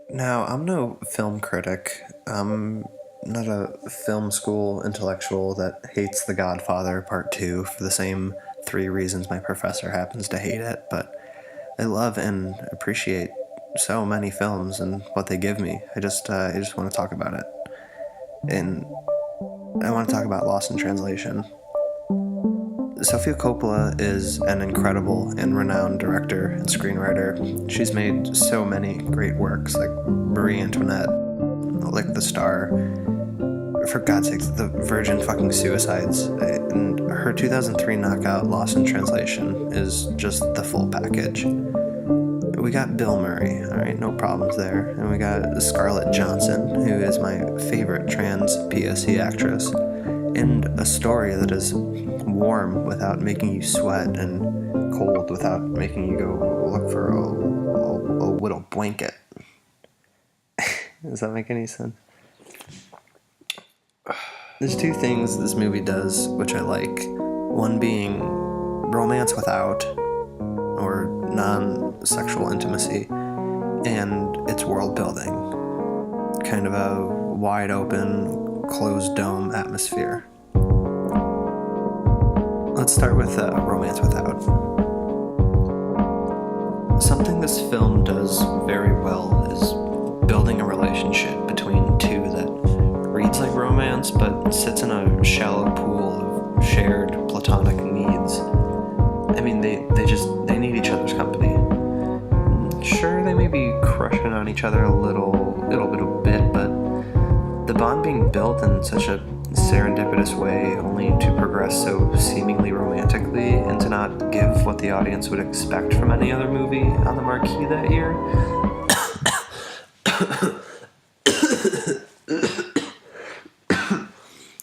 Now, I'm no film critic. I'm not a film school intellectual that hates The Godfather Part 2 for the same three reasons my professor happens to hate it, but I love and appreciate so many films and what they give me. I just want to talk about it. And I want to talk about Lost in Translation. Sofia Coppola is an incredible and renowned director and screenwriter. She's made so many great works like Marie Antoinette, Lick the Star, for God's sakes, The Virgin Fucking Suicides, and her 2003 knockout Lost in Translation is just the full package. We got Bill Murray, alright, no problems there, and we got Scarlett Johansson, who is my favorite trans PSC actress, and a story that is warm without making you sweat and cold without making you go look for a little blanket. Does that make any sense? There's two things this movie does which I like. One being romance without, or non-sexual intimacy, and its world building. Kind of a wide open, closed dome atmosphere. Let's start with romance without. Something this film does very well is building a relationship between two that reads like romance but sits in a shallow pool of shared platonic needs. I mean, they need each other's company. Sure, they may be crushing on each other a little bit, but the bond being built in such a serendipitous way, only to progress so seemingly romantically and to not give what the audience would expect from any other movie on the marquee that year,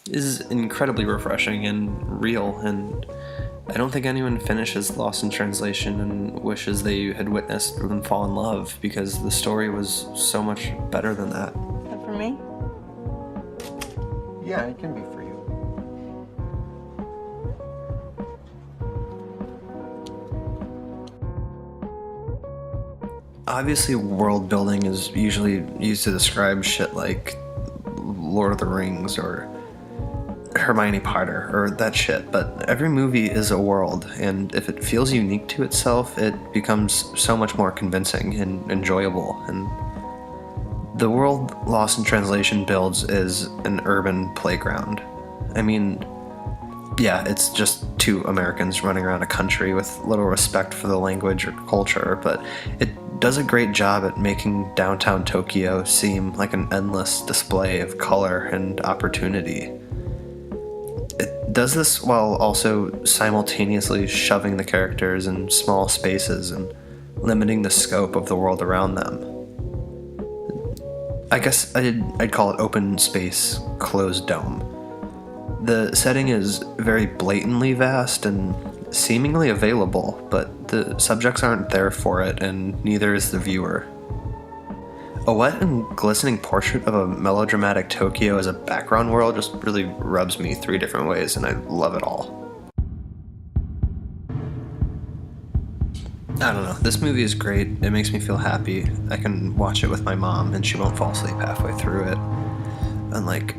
is incredibly refreshing and real, and I don't think anyone finishes Lost in Translation and wishes they had witnessed them fall in love, because the story was so much better than that. And for me? Yeah, it can be for you. Obviously, world building is usually used to describe shit like Lord of the Rings or Hermione Potter or that shit, but every movie is a world, and if it feels unique to itself, it becomes so much more convincing and enjoyable. And the world Lost in Translation builds is an urban playground. I mean, yeah, it's just two Americans running around a country with little respect for the language or culture, but it does a great job at making downtown Tokyo seem like an endless display of color and opportunity. It does this while also simultaneously shoving the characters in small spaces and limiting the scope of the world around them. I guess I'd call it open space, closed dome. The setting is very blatantly vast and seemingly available, but the subjects aren't there for it, and neither is the viewer. A wet and glistening portrait of a melodramatic Tokyo as a background world just really rubs me three different ways, and I love it all. I don't know, this movie is great. It makes me feel happy. I can watch it with my mom and she won't fall asleep halfway through it. Unlike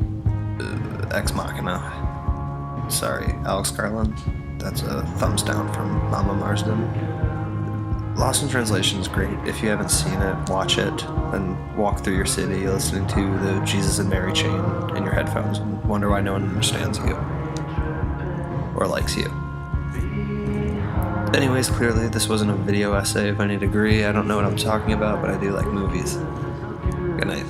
Ex Machina. Sorry, Alex Garland. That's a thumbs down from Mama Marsden. Lost in Translation is great. If you haven't seen it, watch it and walk through your city listening to the Jesus and Mary chain in your headphones and wonder why no one understands you or likes you. Anyways, clearly this wasn't a video essay of any degree. I don't know what I'm talking about, but I do like movies. Good night.